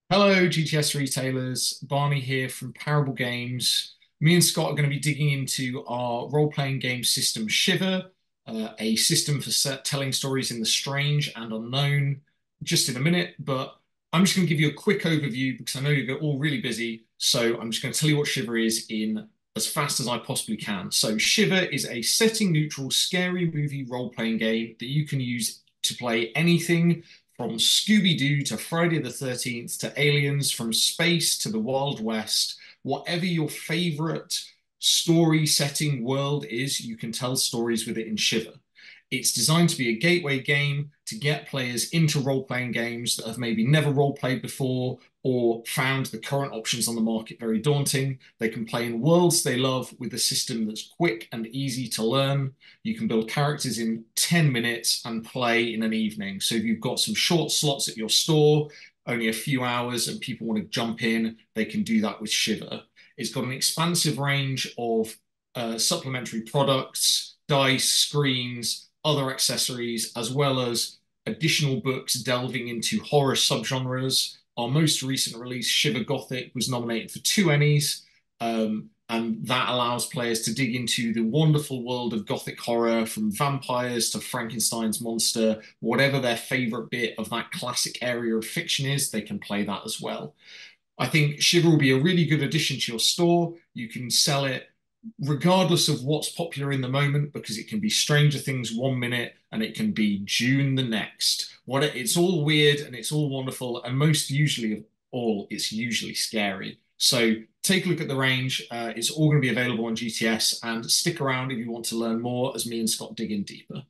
Hello, GTS retailers. Barney here from Parable Games. Me and Scott are going to be digging into our role-playing game system, Shiver, a system for telling stories in the strange and unknown, just in a minute. But I'm just going to give you a quick overview because I know you're all really busy. So I'm just going to tell you what Shiver is in as fast as I possibly can. So Shiver is a setting-neutral, scary movie role-playing game that you can use to play anything from Scooby-Doo to Friday the 13th to Aliens, from space to the Wild West, whatever your favorite story setting world is, you can tell stories with it in Shiver. It's designed to be a gateway game to get players into role playing games that have maybe never role played before or found the current options on the market very daunting. They can play in worlds they love with a system that's quick and easy to learn. You can build characters in 10 minutes and play in an evening. So if you've got some short slots at your store, only a few hours, and people want to jump in, they can do that with Shiver. It's got an expansive range of supplementary products, dice, screens, other accessories, as well as additional books delving into horror subgenres. Our most recent release, Shiver Gothic, was nominated for two Ennies, and that allows players to dig into the wonderful world of Gothic horror, from vampires to Frankenstein's monster. Whatever their favorite bit of that classic area of fiction is, they can play that as well. I think Shiver will be a really good addition to your store. You can sell it regardless of what's popular in the moment, because it can be Stranger Things 1 minute and it can be June the next. It's all weird and it's all wonderful, and most usually of all, it's usually scary. So take a look at the range. It's all going to be available on GTS, and stick around if you want to learn more as me and Scott dig in deeper.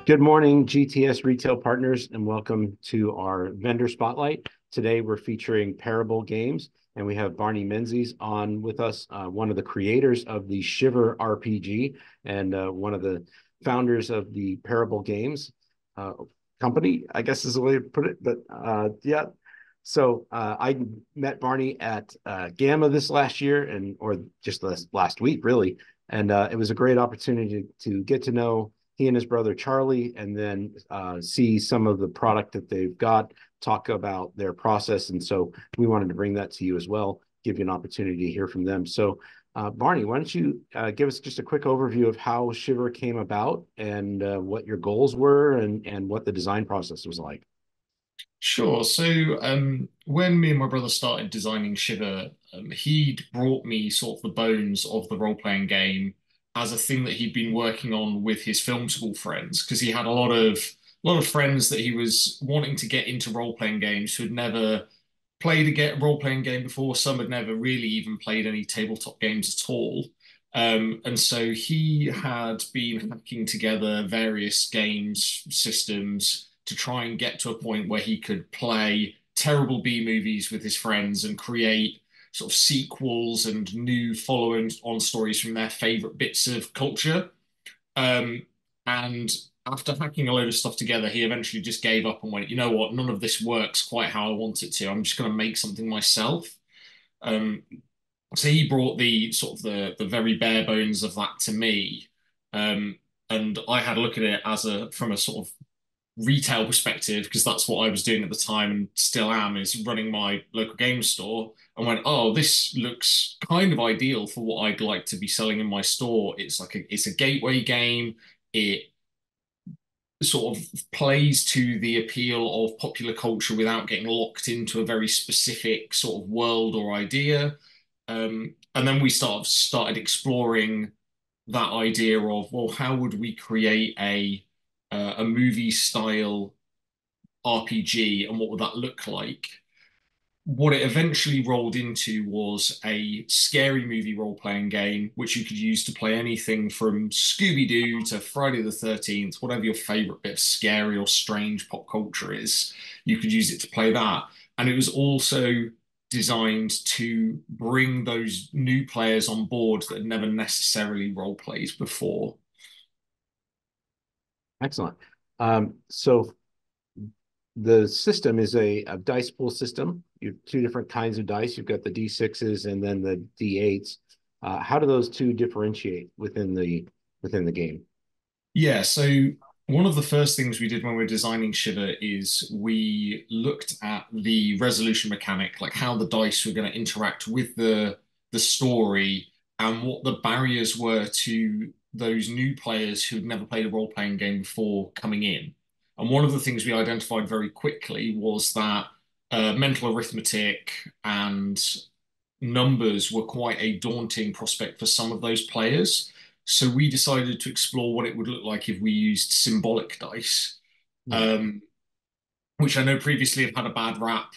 Good morning, GTS retail partners, and welcome to our vendor spotlight. Today, we're featuring Parable Games, and we have Barney Menzies on with us, one of the creators of the Shiver RPG and one of the founders of the Parable Games company, I guess is the way to put it. But yeah, so I met Barney at Gamma this last year, or just last week, really, and it was a great opportunity to get to know he and his brother Charlie, and then see some of the product that they've got, talk about their process. And so we wanted to bring that to you as well, give you an opportunity to hear from them. So Barney, why don't you give us just a quick overview of how Shiver came about, and what your goals were, and what the design process was like. Sure. So, when me and my brother started designing Shiver, he'd brought me sort of the bones of the role-playing game as a thing that he'd been working on with his film school friends, because he had a lot of friends that he was wanting to get into role-playing games who had never played a role-playing game before. Some had never really even played any tabletop games at all. And so he had been hacking together various games systems to try and get to a point where he could play terrible B movies with his friends and create sort of sequels and new following on stories from their favorite bits of culture. Um, and after hacking a load of stuff together, he eventually just gave up and went, you know what, none of this works quite how I want it to. I'm just going to make something myself. Um, so he brought the sort of the very bare bones of that to me. Um, and I had a look at it as a from a sort of retail perspective, because that's what I was doing at the time and still am, is running my local game store, and went, oh, this looks kind of ideal for what I'd like to be selling in my store. It's a gateway game. It sort of plays to the appeal of popular culture without getting locked into a very specific sort of world or idea. And then we started exploring that idea of, well, how would we create a movie style RPG, and what would that look like? What it eventually rolled into was a scary movie role playing game, which you could use to play anything from Scooby-Doo to Friday the 13th, whatever your favorite bit of scary or strange pop culture is. You could use it to play that. And it was also designed to bring those new players on board that had never necessarily role played before. Excellent. So the system is a dice pool system. You have two different kinds of dice. You've got the D6s and then the D8s. How do those two differentiate within the game? Yeah, so one of the first things we did when we were designing Shiver is we looked at the resolution mechanic, like how the dice were going to interact with the story and what the barriers were to those new players who had never played a role-playing game before coming in. And one of the things we identified very quickly was that mental arithmetic and numbers were quite a daunting prospect for some of those players. So we decided to explore what it would look like if we used symbolic dice, Hmm. um, which I know previously have had a bad rap.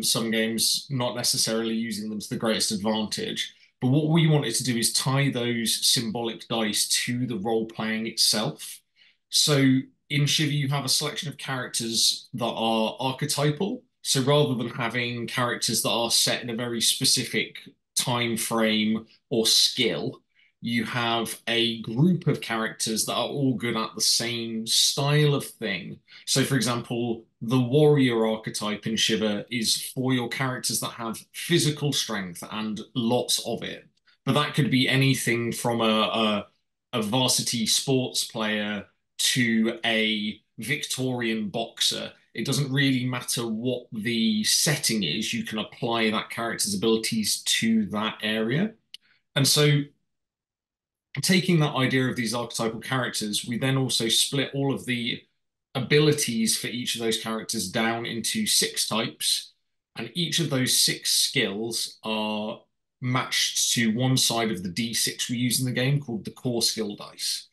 Some games not necessarily using them to the greatest advantage. But what we wanted to do is tie those symbolic dice to the role playing itself. So in Shiva, you have a selection of characters that are archetypal. So rather than having characters that are set in a very specific time frame or skill, you have a group of characters that are all good at the same style of thing. So, for example, the warrior archetype in Shiva is for your characters that have physical strength and lots of it. But that could be anything from a varsity sports player to a Victorian boxer. It doesn't really matter what the setting is, you can apply that character's abilities to that area. And so taking that idea of these archetypal characters, we then also split all of the abilities for each of those characters down into six types, and each of those six skills are matched to one side of the D6 we use in the game called the core skill dice.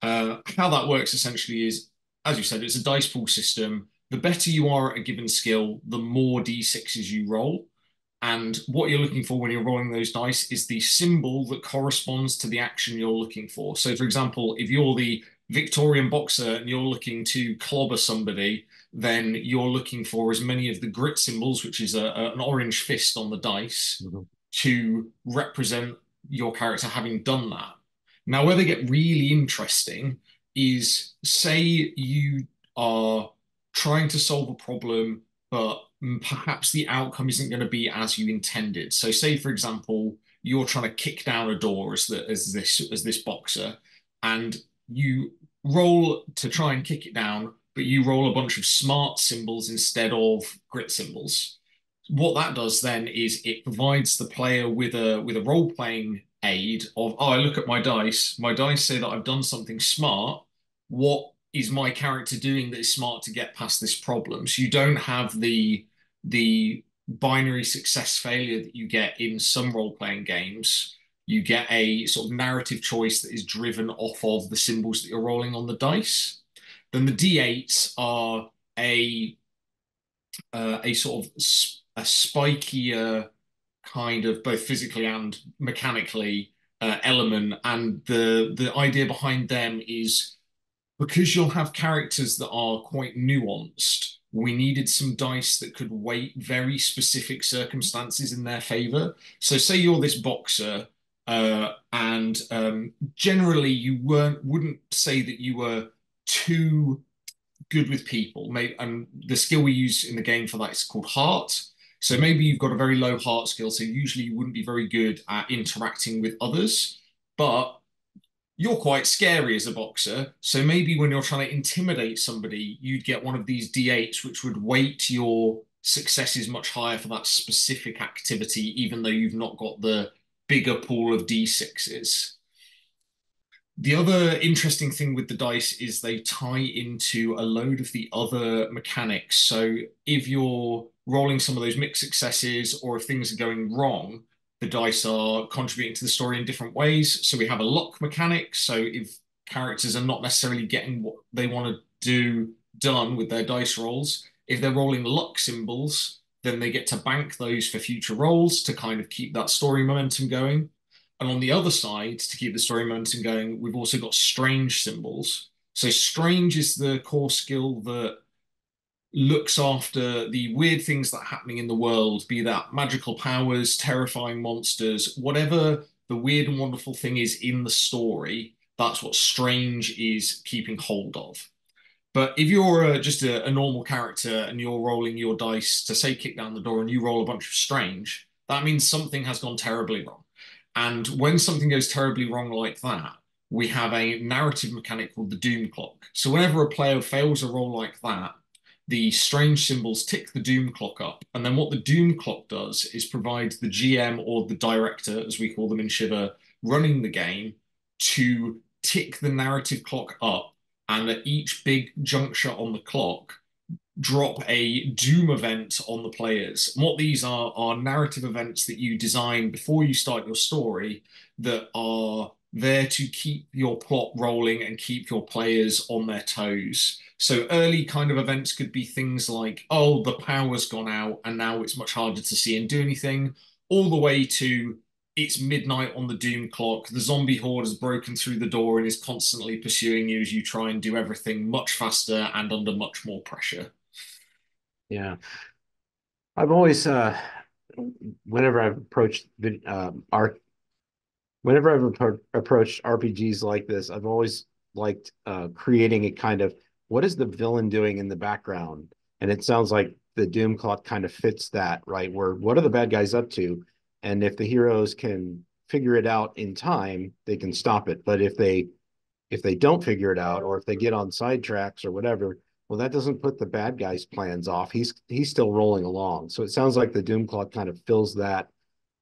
How that works essentially is, as you said, it's a dice pool system. The better you are at a given skill, the more D6s you roll. And what you're looking for when you're rolling those dice is the symbol that corresponds to the action you're looking for. So, for example, if you're the Victorian boxer and you're looking to clobber somebody, then you're looking for as many of the grit symbols, which is an orange fist on the dice, Mhm. to represent your character having done that. Now, where they get really interesting is say you are trying to solve a problem, but perhaps the outcome isn't going to be as you intended. So, say for example, you're trying to kick down a door as this boxer, and you roll to try and kick it down, but you roll a bunch of smart symbols instead of grit symbols. What that does then is it provides the player with a role playing aid of, oh, I look at my dice. My dice say that I've done something smart. What is my character doing that is smart to get past this problem? So you don't have the binary success failure that you get in some role playing games. You get a sort of narrative choice that is driven off of the symbols that you're rolling on the dice. Then the D8s are a sort of a spikier kind of both physically and mechanically element. And the idea behind them is because you'll have characters that are quite nuanced, we needed some dice that could weight very specific circumstances in their favor. So, say you're this boxer, and generally you wouldn't say that you were too good with people. Maybe, and the skill we use in the game for that is called heart. So maybe you've got a very low heart skill, so usually you wouldn't be very good at interacting with others, but you're quite scary as a boxer. So maybe when you're trying to intimidate somebody, you'd get one of these D8s, which would weight your successes much higher for that specific activity, even though you've not got the bigger pool of D6s. The other interesting thing with the dice is they tie into a load of the other mechanics. So if you're rolling some of those mixed successes or if things are going wrong, the dice are contributing to the story in different ways. So we have a luck mechanic. So if characters are not necessarily getting what they want to do done with their dice rolls, if they're rolling luck symbols, then they get to bank those for future rolls to kind of keep that story momentum going. And on the other side, to keep the story momentum going, we've also got strange symbols. So strange is the core skill that looks after the weird things that are happening in the world, be that magical powers, terrifying monsters, whatever the weird and wonderful thing is in the story, that's what strange is keeping hold of. But if you're just a normal character and you're rolling your dice to say kick down the door and you roll a bunch of strange, that means something has gone terribly wrong. And when something goes terribly wrong like that, we have a narrative mechanic called the Doom Clock. So whenever a player fails a roll like that, the strange symbols tick the Doom Clock up. And then what the Doom Clock does is provide the GM or the director, as we call them in Shiver, running the game to tick the narrative clock up. And at each big juncture on the clock, drop a doom event on the players. And what these are narrative events that you design before you start your story that are there to keep your plot rolling and keep your players on their toes. So early kind of events could be things like, oh, the power's gone out and now it's much harder to see and do anything, all the way to it's midnight on the doom clock. The zombie horde has broken through the door and is constantly pursuing you as you try and do everything much faster and under much more pressure. Yeah. I've always, whenever I've approached art, whenever approached RPGs like this, I've always liked creating a kind of what is the villain doing in the background? And it sounds like the Doom Clock kind of fits that, right? Where what are the bad guys up to? And if the heroes can figure it out in time, they can stop it. But if they don't figure it out, or if they get on sidetracks or whatever, well, that doesn't put the bad guy's plans off. He's still rolling along. So it sounds like the Doom Clock kind of fills that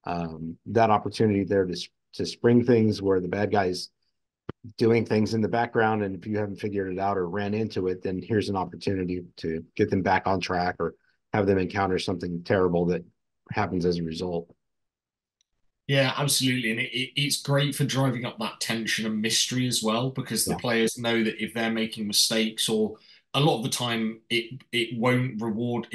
opportunity there to spring things where the bad guys doing things in the background, and if you haven't figured it out or ran into it, then here's an opportunity to get them back on track or have them encounter something terrible that happens as a result. Yeah, absolutely. And it's great for driving up that tension and mystery as well, because the Yeah. players know that if they're making mistakes, or a lot of the time it won't reward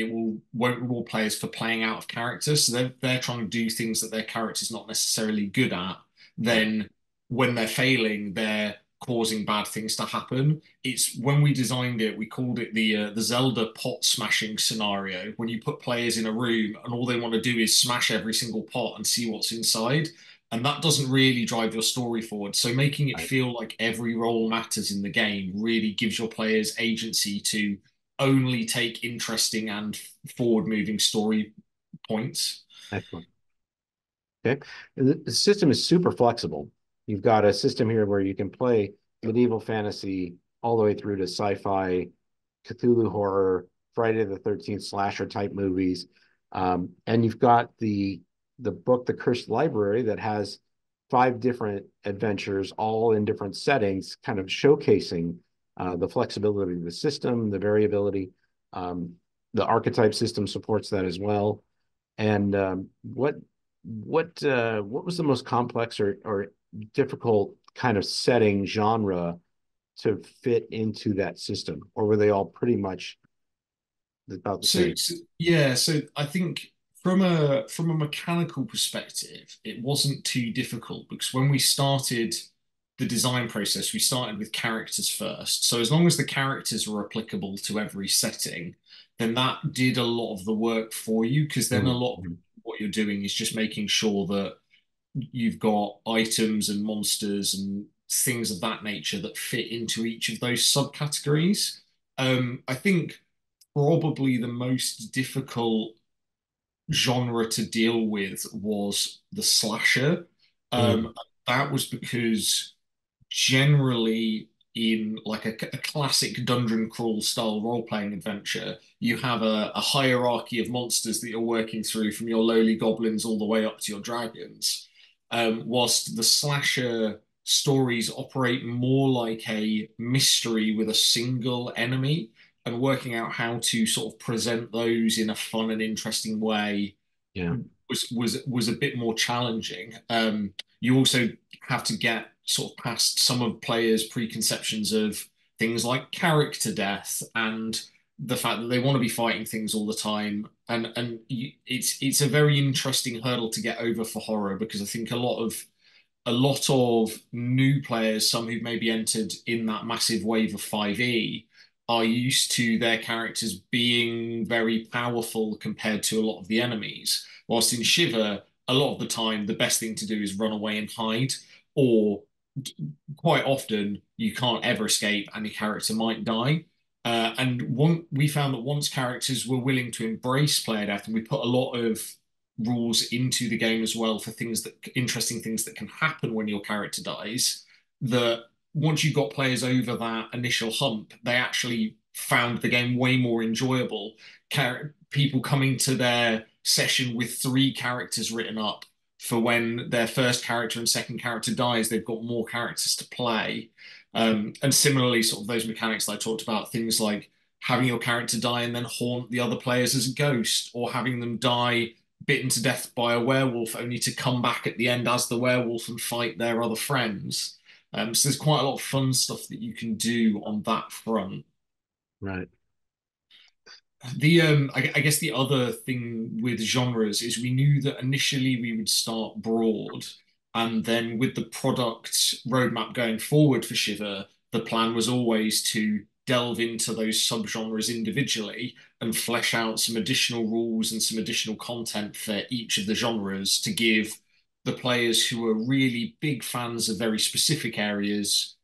players for playing out of character. So they're trying to do things that their character's not necessarily good at. Right. Then when they're failing, they're causing bad things to happen. It's when we designed it, we called it the Zelda pot smashing scenario. When you put players in a room and all they want to do is smash every single pot and see what's inside, and that doesn't really drive your story forward. So making it Right. feel like every role matters in the game really gives your players agency to only take interesting and forward-moving story points. Excellent. Okay. The system is super flexible. You've got a system here where you can play medieval fantasy all the way through to sci-fi, Cthulhu horror, Friday the 13th slasher type movies. And you've got the book, The Cursed Library, that has 5 different adventures, all in different settings, kind of showcasing the flexibility of the system, the variability. Um, the archetype system supports that as well. And what was the most complex or difficult kind of setting genre to fit into that system, or were they all pretty much about the So, same? yeah, so I think from a mechanical perspective, it wasn't too difficult because when we started the design process, we started with characters first. So as long as the characters were applicable to every setting, then that did a lot of the work for you because then a lot of Mm-hmm. what you're doing is just making sure that you've got items and monsters and things of that nature that fit into each of those subcategories. I think probably the most difficult genre to deal with was the slasher. Mm-hmm. Um, that was because generally in like a classic dungeon crawl style role-playing adventure, you have a hierarchy of monsters that you're working through from your lowly goblins all the way up to your dragons. Whilst the slasher stories operate more like a mystery with a single enemy, and working out how to sort of present those in a fun and interesting way Yeah. was a bit more challenging. You also have to get sort of past some of players' preconceptions of things like character death and the fact that they want to be fighting things all the time. And it's a very interesting hurdle to get over for horror because I think a lot of new players, some who've maybe entered in that massive wave of 5e, are used to their characters being very powerful compared to a lot of the enemies. Whilst in Shiver, a lot of the time, the best thing to do is run away and hide, or quite often you can't ever escape and your character might die. And we found that once characters were willing to embrace player death, and we put a lot of rules into the game as well for things that interesting things that can happen when your character dies. That once you got players over that initial hump, they actually found the game way more enjoyable. People coming to their session with three characters written up for when their first character and second character dies, they've got more characters to play. And similarly, sort of those mechanics that I talked about, things like having your character die and then haunt the other players as a ghost, or having them die bitten to death by a werewolf only to come back at the end as the werewolf and fight their other friends. So there's quite a lot of fun stuff that you can do on that front. Right. I guess the other thing with genres is we knew that initially we would start broad, and then with the product roadmap going forward for Shiver, the plan was always to delve into those subgenres individually and flesh out some additional rules and some additional content for each of the genres to give the players who are really big fans of very specific areas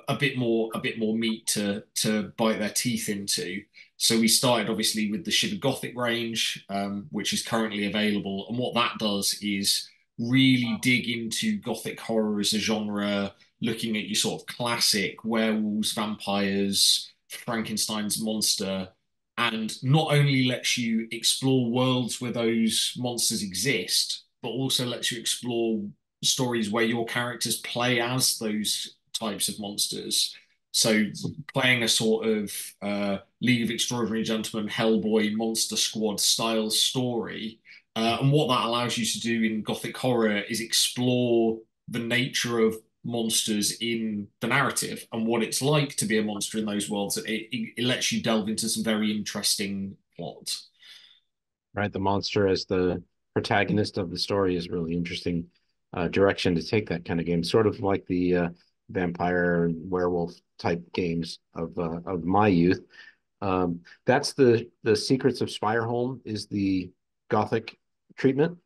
a bit more meat to bite their teeth into. So we started obviously with the Shiver Gothic range, which is currently available. And what that does is really dig into Gothic horror as a genre, looking at your sort of classic werewolves, vampires, Frankenstein's monster, and not only lets you explore worlds where those monsters exist, but also lets you explore stories where your characters play as those types of monsters. So playing a sort of League of Extraordinary Gentlemen, Hellboy, Monster Squad style story. And what that allows you to do in Gothic horror is explore the nature of monsters in the narrative and what it's like to be a monster in those worlds. It lets you delve into some very interesting plot. Right. The monster as the protagonist of the story is really interesting direction to take that kind of game. Sort of like the vampire and werewolf type games of my youth. That's the Secrets of Spireholm is the Gothic treatment,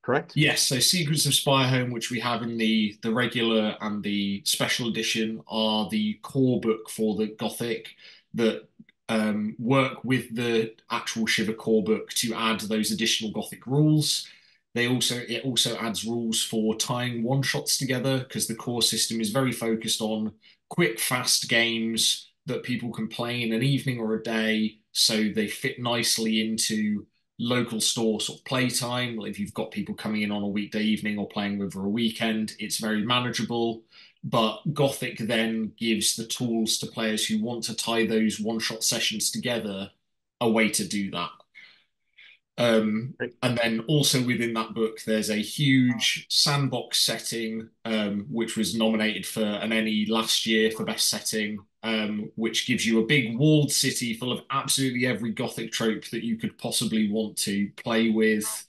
correct? Yes, so Secrets of Spy Home, which we have in the regular and the special edition, are the core book for the Gothic that work with the actual Shiver core book to add those additional Gothic rules. It also adds rules for tying one shots together because the core system is very focused on quick, fast games that people can play in an evening or a day, so they fit nicely into local store sort of playtime. If you've got people coming in on a weekday evening or playing over a weekend, it's very manageable. But Gothic then gives the tools to players who want to tie those one-shot sessions together a way to do that. Right. And then also within that book, there's a huge sandbox setting, which was nominated for an Emmy last year for best setting, which gives you a big walled city full of absolutely every Gothic trope that you could possibly want to play with,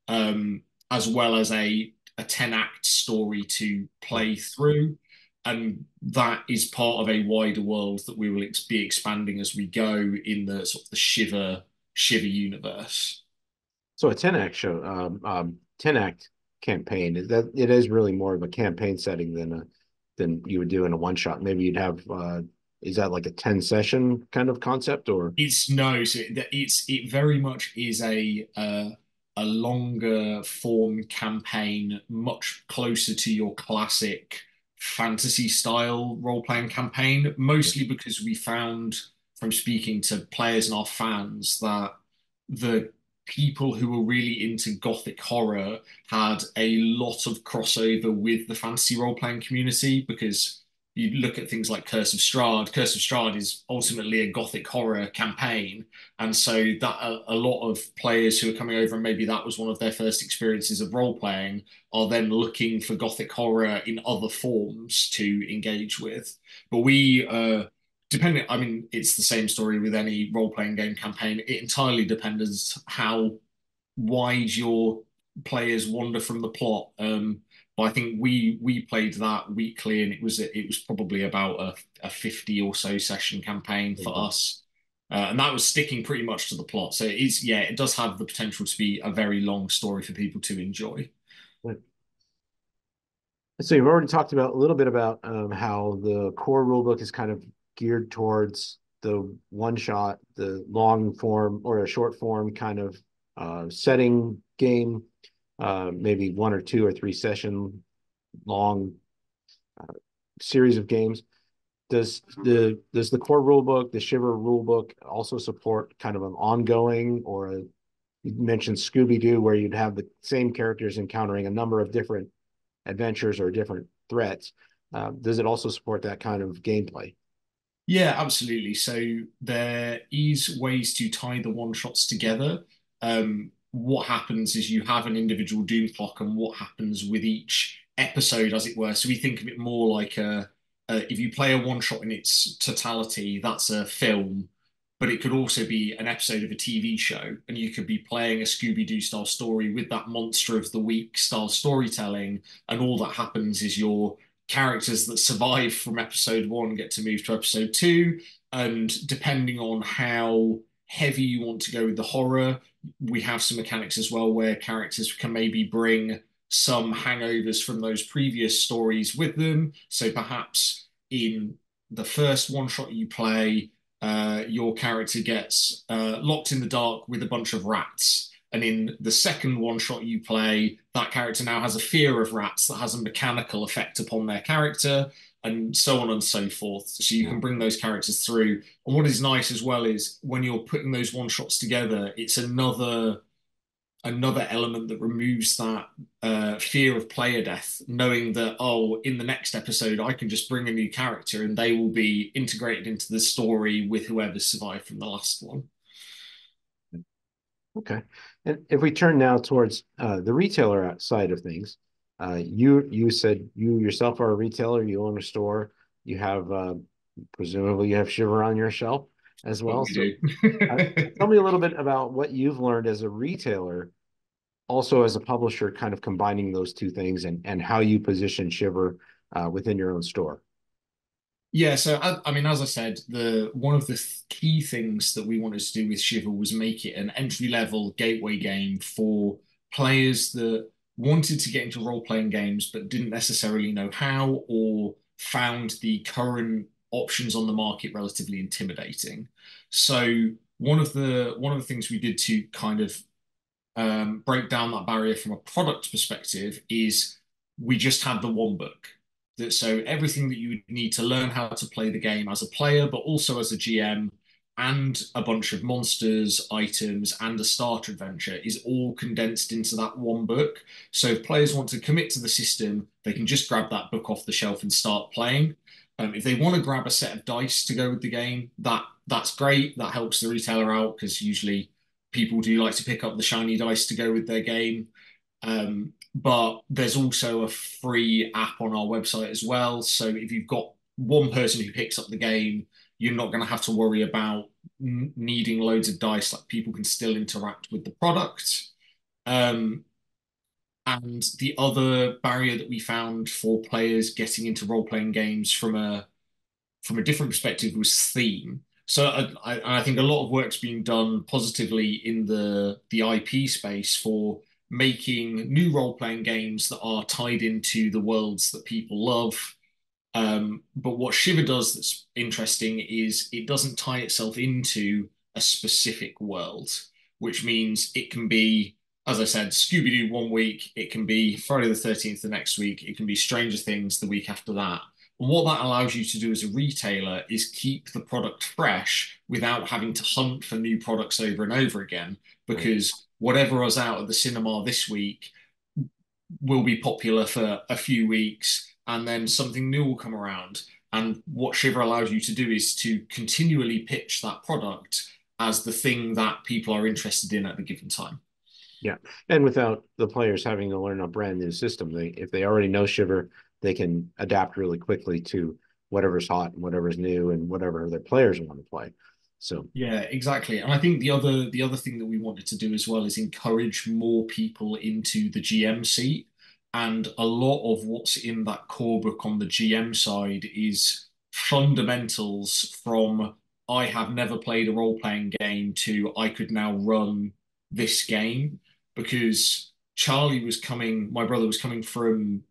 as well as a 10-act story to play through. And that is part of a wider world that we will be expanding as we go in the sort of the Shiver universe. So a 10 act show, 10 act campaign is that it is really more of a campaign setting than you would do in a one shot. Maybe you'd have is that like a 10 session kind of concept or It's no, so it very much is a longer form campaign, much closer to your classic fantasy style role playing campaign. Mostly because we found from speaking to players and our fans that the people who were really into Gothic horror had a lot of crossover with the fantasy role playing community because you look at things like Curse of Strahd. Curse of Strahd is ultimately a Gothic horror campaign, and so that a lot of players who are coming over and maybe that was one of their first experiences of role playing are then looking for Gothic horror in other forms to engage with. But depending, I mean, it's the same story with any role playing game campaign. It entirely depends how wide your players wander from the plot. But I think we played that weekly, and it was probably about a 50 or so session campaign for us. And that was sticking pretty much to the plot. So it does have the potential to be a very long story for people to enjoy. so you've already talked about a little bit about how the core rulebook is kind of geared towards the one shot, the long form or a short form kind of setting game. maybe 1 or 2 or 3 session long series of games. Does the core rulebook, the Shiver rulebook, also support kind of an ongoing, or you mentioned Scooby-Doo, where you'd have the same characters encountering a number of different adventures or different threats? Does it also support that kind of gameplay? Yeah, absolutely. So there is ways to tie the one shots together. What happens is you have an individual doom clock and what happens with each episode, as it were. So we think of it more like if you play a one shot in its totality, that's a film, but it could also be an episode of a TV show, and you could be playing a Scooby-Doo style story with that monster of the week style storytelling, and all that happens is your characters that survive from episode one get to move to episode two. And depending on how heavy you want to go with the horror, we have some mechanics as well where characters can maybe bring some hangovers from those previous stories with them. So perhaps in the first one shot you play, your character gets locked in the dark with a bunch of rats. And in the second one shot you play, that character now has a fear of rats that has a mechanical effect upon their character, and so on and so forth. So you Yeah. can bring those characters through. And what is nice as well is when you're putting those one shots together, it's another element that removes that fear of player death, knowing that, oh, in the next episode, I can just bring a new character and they will be integrated into the story with whoever survived from the last one. Okay. And if we turn now towards the retailer side of things, you said you yourself are a retailer, you own a store, you have presumably you have Shiver on your shelf as But well. we So uh, do. tell me a little bit about what you've learned as a retailer, also as a publisher, kind of combining those two things, and how you position Shiver within your own store. Yeah, so I mean, as I said, the one of the key things that we wanted to do with Shiver was make it an entry-level gateway game for players that wanted to get into role-playing games but didn't necessarily know how, or found the current options on the market relatively intimidating. So one of the things we did to kind of break down that barrier from a product perspective is we just had the one book. That so everything that you would need to learn how to play the game as a player, but also as a GM, and a bunch of monsters, items, and a starter adventure is all condensed into that one book. So if players want to commit to the system, they can just grab that book off the shelf and start playing. If they want to grab a set of dice to go with the game, that's great. That helps the retailer out because usually people do like to pick up the shiny dice to go with their game. But there's also a free app on our website as well. So if you've got one person who picks up the game, you're not going to have to worry about needing loads of dice. Like people can still interact with the product. Um, and the other barrier that we found for players getting into role-playing games from a different perspective was theme. So I think a lot of work's been done positively in the IP space for making new role-playing games that are tied into the worlds that people love. But what Shiver does that's interesting is it doesn't tie itself into a specific world, which means it can be, as I said, Scooby-Doo one week, it can be Friday the 13th the next week, it can be Stranger Things the week after that. And what that allows you to do as a retailer is keep the product fresh without having to hunt for new products over and over again, Right. because whatever was out at the cinema this week will be popular for a few weeks and then something new will come around. And what Shiver allows you to do is to continually pitch that product as the thing that people are interested in at the given time. Yeah. And without the players having to learn a brand new system, if they already know Shiver, they can adapt really quickly to whatever's hot and whatever's new and whatever their players want to play. So Yeah, exactly. And I think the other thing that we wanted to do as well is encourage more people into the GM seat. And a lot of what's in that core book on the GM side is fundamentals from I have never played a role-playing game to I could now run this game because my brother was coming from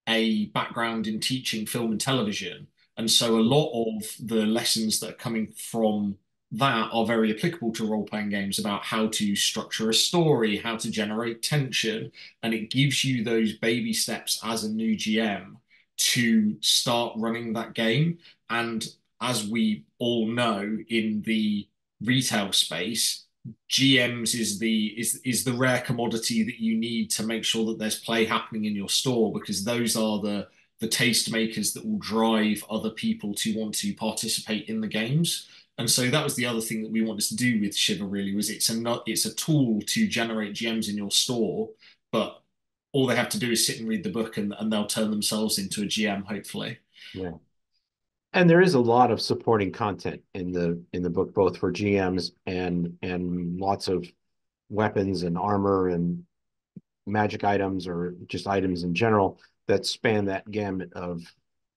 a background in teaching film and television. And so a lot of the lessons that are coming from that are very applicable to role-playing games about how to structure a story, how to generate tension, and it gives you those baby steps as a new GM to start running that game. And as we all know in the retail space, GMs is the rare commodity that you need to make sure that there's play happening in your store because those are the taste makers that will drive other people to want to participate in the games. And so that was the other thing that we wanted to do with Shiver really was it's a tool to generate GMs in your store, but all they have to do is sit and read the book and they'll turn themselves into a GM, hopefully. Yeah. And there is a lot of supporting content in the book, both for GMs and lots of weapons and armor and magic items or just items in general that span that gamut of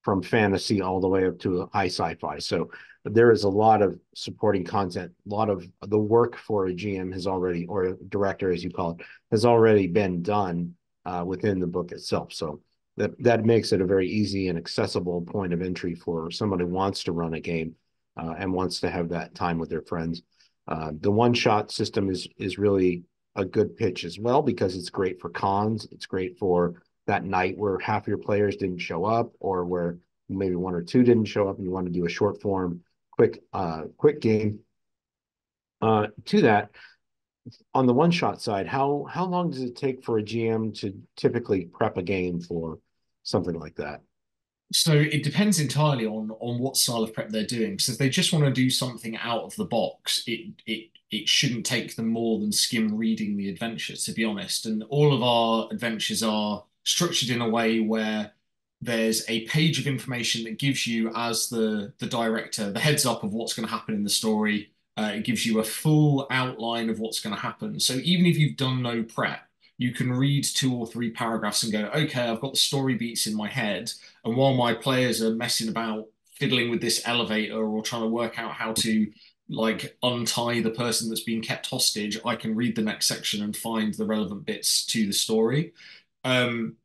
from fantasy all the way up to high sci-fi. So there is a lot of supporting content. A lot of the work for a GM has already, or a director, as you call it, has already been done within the book itself. So that makes it a very easy and accessible point of entry for somebody who wants to run a game and wants to have that time with their friends. The one-shot system is really a good pitch as well because it's great for cons. It's great for that night where half your players didn't show up or where maybe one or two didn't show up and you want to do a short form quick game. To that, on the one shot side, how long does it take for a GM to typically prep a game for something like that? So it depends entirely on what style of prep they're doing. So if they just want to do something out of the box, it shouldn't take them more than skim reading the adventure, to be honest. And all of our adventures are structured in a way where there's a page of information that gives you, as the director, the heads up of what's going to happen in the story. It gives you a full outline of what's going to happen. So even if you've done no prep, you can read two or three paragraphs and go, okay, I've got the story beats in my head. And while my players are messing about fiddling with this elevator or trying to work out how to like untie the person that's being kept hostage, I can read the next section and find the relevant bits to the story. Um,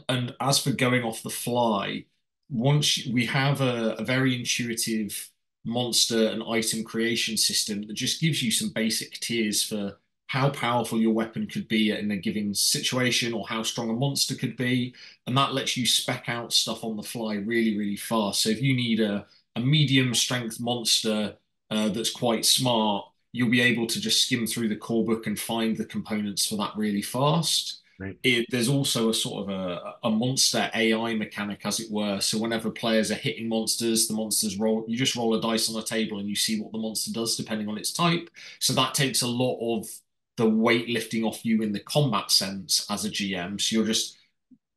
and as for going off the fly, once we have a very intuitive monster and item creation system that just gives you some basic tiers for how powerful your weapon could be in a given situation or how strong a monster could be. And that lets you spec out stuff on the fly really, really fast. So if you need a medium strength monster that's quite smart, you'll be able to just skim through the core book and find the components for that really fast. Right. There's also a sort of a monster AI mechanic, as it were. So whenever players are hitting monsters, the monsters roll. You just roll a dice on a table and you see what the monster does depending on its type. So that takes a lot of the weight lifting off you in the combat sense as a GM. So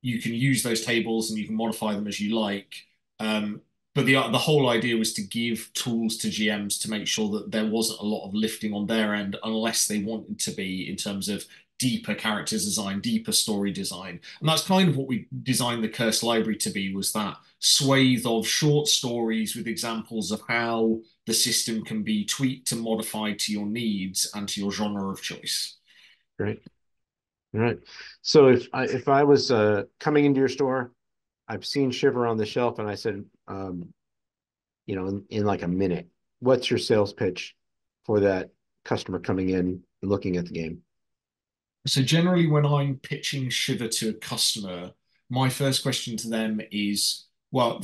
you can use those tables and you can modify them as you like. But the whole idea was to give tools to GMs to make sure that there wasn't a lot of lifting on their end unless they wanted to be in terms of deeper character design, deeper story design. And that's kind of what we designed the Curse Library to be, was that swathe of short stories with examples of how the system can be tweaked and modified to your needs and to your genre of choice. Great. All right. So if I was coming into your store, I've seen Shiver on the shelf, and I said, in like a minute, what's your sales pitch for that customer coming in and looking at the game? So generally, when I'm pitching Shiver to a customer, my first question to them is, well,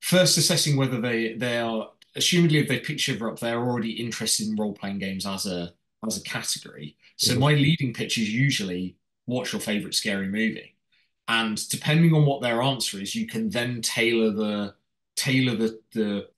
first assessing whether they are, assumedly if they pick Shiver up, they're already interested in role-playing games as a category. So Mhm. my leading pitch is usually, what's your favorite scary movie? And depending on what their answer is, you can then tailor the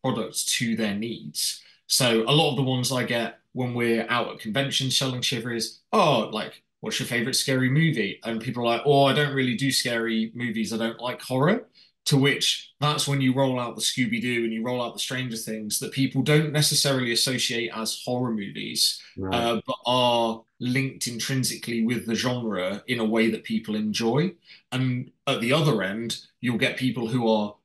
product to their needs. So a lot of the ones I get when we're out at conventions selling Shiver is, oh, like, what's your favorite scary movie? And people are like, oh, I don't really do scary movies. I don't like horror. To which that's when you roll out the Scooby-Doo and you roll out the Stranger Things that people don't necessarily associate as horror movies, Right. but are linked intrinsically with the genre in a way that people enjoy. And at the other end, you'll get people who are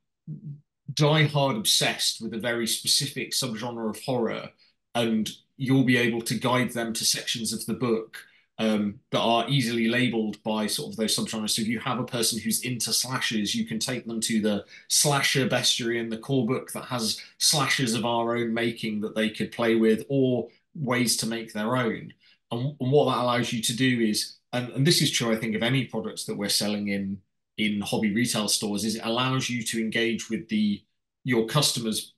die-hard obsessed with a very specific subgenre of horror, and you'll be able to guide them to sections of the book that are easily labeled by sort of those subgenres. So if you have a person who's into slashers, you can take them to the slasher bestiary in the core book that has slashers of our own making that they could play with, or ways to make their own. And what that allows you to do is, and this is true, I think, of any products that we're selling in hobby retail stores, is it allows you to engage with the your customers'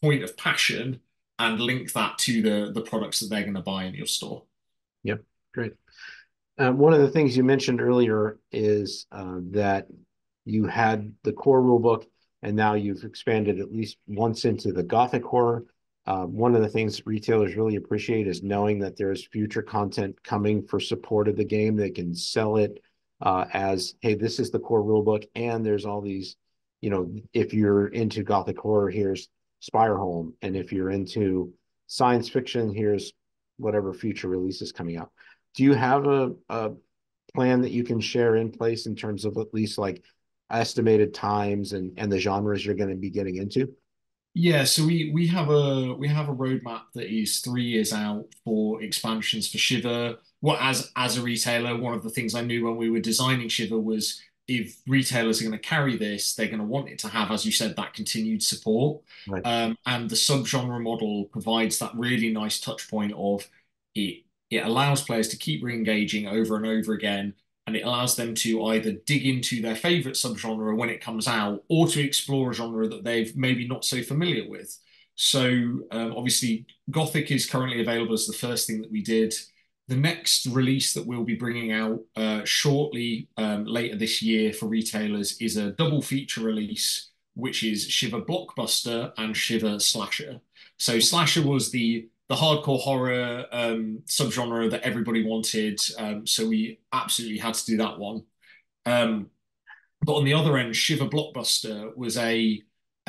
point of passion and link that to the products that they're going to buy in your store. Yep, great. One of the things you mentioned earlier is that you had the core rulebook, and now you've expanded at least once into the Gothic horror. One of the things retailers really appreciate is knowing that there's future content coming for support of the game. They can sell it as, hey, this is the core rulebook, and there's all these, if you're into Gothic horror, here's Spireholm, and if you're into science fiction, here's whatever future release is coming out. Do you have a plan that you can share in place in terms of at least like estimated times and the genres you're going to be getting into? Yeah, so we have a roadmap that is 3 years out for expansions for Shiver. What as a retailer, one of the things I knew when we were designing Shiver was if retailers are going to carry this, they're going to want it to have, as you said, that continued support. Right. And the subgenre model provides that really nice touch point of it. It allows players to keep re-engaging over and over again, and it allows them to either dig into their favorite subgenre when it comes out or to explore a genre that they've maybe not so familiar with. So obviously, Gothic is currently available as the first thing that we did. The next release that we'll be bringing out shortly later this year for retailers is a double feature release, which is Shiver Blockbuster and Shiver Slasher. So Slasher was the hardcore horror subgenre that everybody wanted, so we absolutely had to do that one. Um, but on the other end, Shiver Blockbuster was a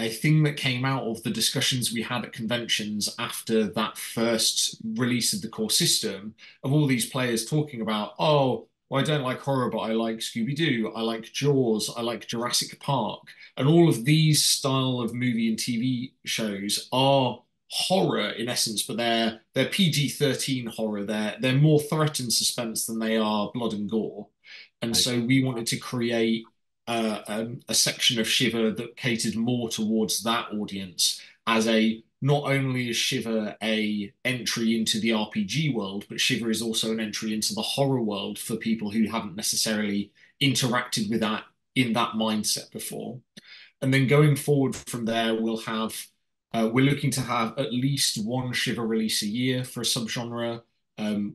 thing that came out of the discussions we had at conventions after that first release of the core system, of all these players talking about, oh, well, I don't like horror, but I like Scooby-Doo, I like Jaws, I like Jurassic Park. And all of these style of movie and TV shows are horror in essence, but they're PG-13 horror. They're more threat and suspense than they are blood and gore. And I so we wanted to create a section of Shiver that catered more towards that audience as a not only is Shiver a entry into the RPG world, but Shiver is also an entry into the horror world for people who haven't necessarily interacted with that in that mindset before. And then going forward from there, we're looking to have at least one Shiver release a year for a subgenre.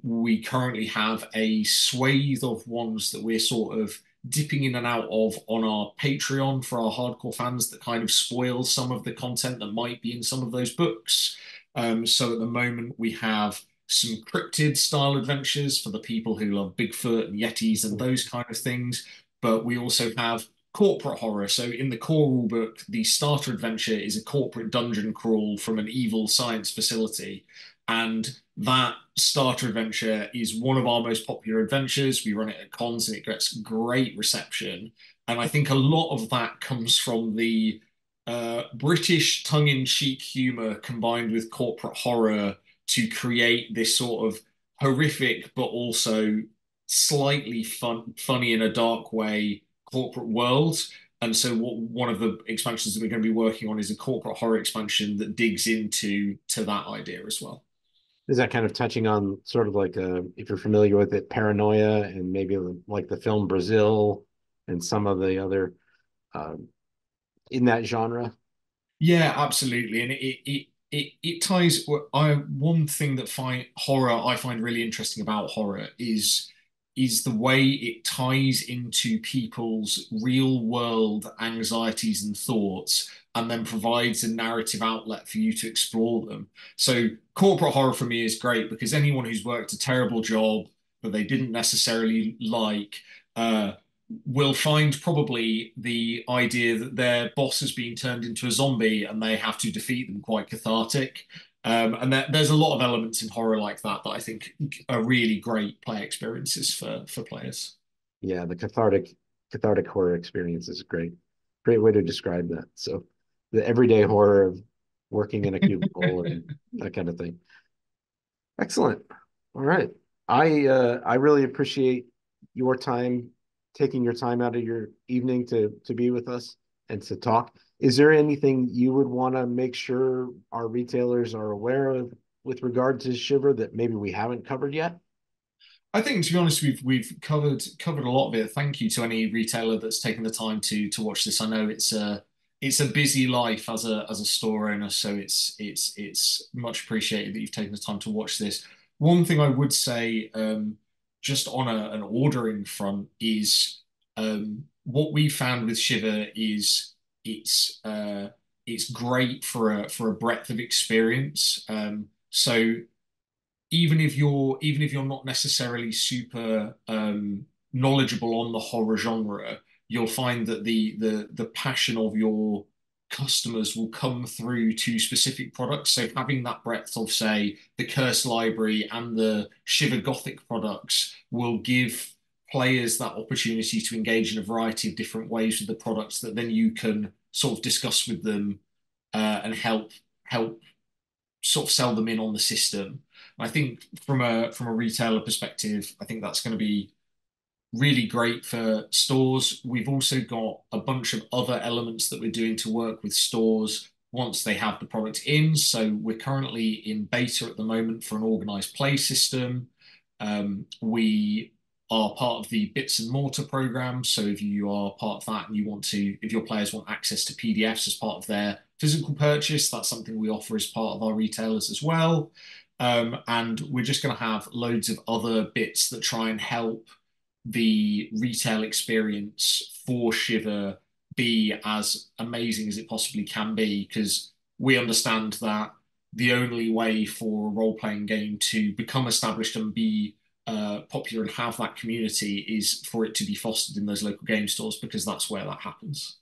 We currently have a swathe of ones that we're sort of dipping in and out of on our Patreon for our hardcore fans that kind of spoils some of the content that might be in some of those books. So at the moment, we have some cryptid style adventures for the people who love Bigfoot and Yetis and those kind of things. But we also have corporate horror. So in the core rulebook, the starter adventure is a corporate dungeon crawl from an evil science facility. And that starter adventure is one of our most popular adventures. We run it at cons and it gets great reception. And I think a lot of that comes from the British tongue-in-cheek humor combined with corporate horror to create this sort of horrific but also slightly funny in a dark way corporate world. And so one of the expansions that we're going to be working on is a corporate horror expansion that digs into that idea as well. Is that kind of touching on sort of like if you're familiar with it, paranoia and maybe like the film Brazil and some of the other uh, in that genre? Yeah, absolutely. And it ties. I one thing that find horror I find really interesting about horror is the way it ties into people's real world anxieties and thoughts and then provides a narrative outlet for you to explore them. So corporate horror for me is great because anyone who's worked a terrible job that they didn't necessarily like uh, will find probably the idea that their boss has been turned into a zombie and they have to defeat them quite cathartic. And there's a lot of elements in horror like that that I think are really great play experiences for players. Yeah, the cathartic horror experience is great. Great way to describe that. So the everyday horror of working in a cubicle and that kind of thing. Excellent. All right. I really appreciate your time, taking your time out of your evening to be with us and to talk. Is there anything you would want to make sure our retailers are aware of with regard to Shiver that maybe we haven't covered yet? I think, to be honest, we've covered a lot of it. Thank you to any retailer that's taken the time to watch this. I know it's a busy life as a store owner, so it's much appreciated that you've taken the time to watch this. One thing I would say, just on an ordering front, is what we found with Shiver is it's it's great for a breadth of experience. So even if you're not necessarily super knowledgeable on the horror genre, you'll find that the passion of your customers will come through to specific products. So having that breadth of, say, the Curse Library and the Shiver Gothic products will give players that opportunity to engage in a variety of different ways with the products that then you can sort of discuss with them and help sort of sell them in on the system. I think from a retailer perspective, I think that's going to be really great for stores. We've also got a bunch of other elements that we're doing to work with stores once they have the product in. So we're currently in beta at the moment for an organized play system. We are part of the Bits and Mortar program. So if you are part of that and you want to, if your players want access to PDFs as part of their physical purchase, that's something we offer as part of our retailers as well. And we're just going to have loads of other bits that try and help the retail experience for Shiver be as amazing as it possibly can be, because we understand that the only way for a role-playing game to become established and be popular and have that community is for it to be fostered in those local game stores, because that's where that happens.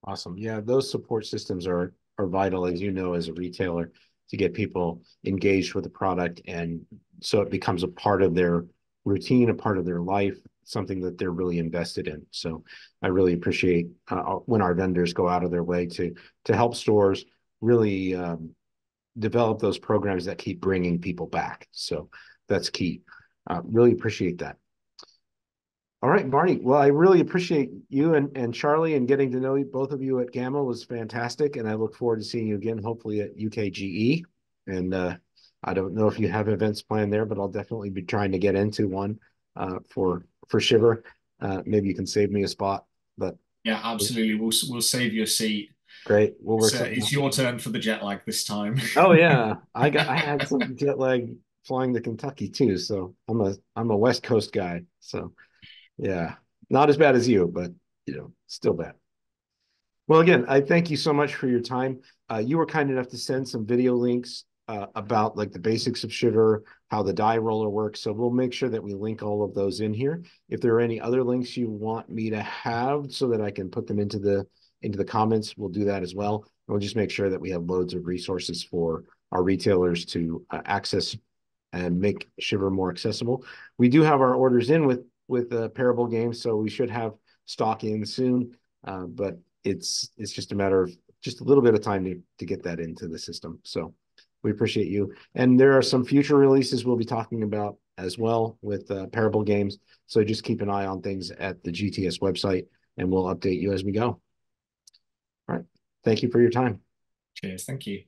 Awesome. Yeah, those support systems are vital, as you know, as a retailer, to get people engaged with the product, and so it becomes a part of their routine, a part of their life, something that they're really invested in. So I really appreciate when our vendors go out of their way to help stores really develop those programs that keep bringing people back. So that's key. Really appreciate that. All right, Barney. Well, I really appreciate you and Charlie, and getting to know you, both of you at Gamma was fantastic. And I look forward to seeing you again, hopefully at UKGE. And I don't know if you have events planned there, but I'll definitely be trying to get into one for Shiver. Maybe you can save me a spot, but Yeah, absolutely. We'll save you a seat. great. We'll work So something it's out. your turn for the jet lag this time. Oh yeah, I had some jet lag flying to Kentucky too, so I'm a West Coast guy. So yeah, not as bad as you, but still bad. Well, again, I thank you so much for your time. You were kind enough to send some video links about like the basics of Shiver, how the die roller works. So we'll make sure that we link all of those in here. If there are any other links you want me to have so that I can put them into the comments, we'll do that as well. And we'll just make sure that we have loads of resources for our retailers to access and make Shiver more accessible. We do have our orders in with Parable Games, so we should have stock in soon. But it's just a matter of just a little bit of time to get that into the system. So we appreciate you. And there are some future releases we'll be talking about as well with Parable Games. So just keep an eye on things at the GTS website, and we'll update you as we go. All right. Thank you for your time. Cheers. Thank you.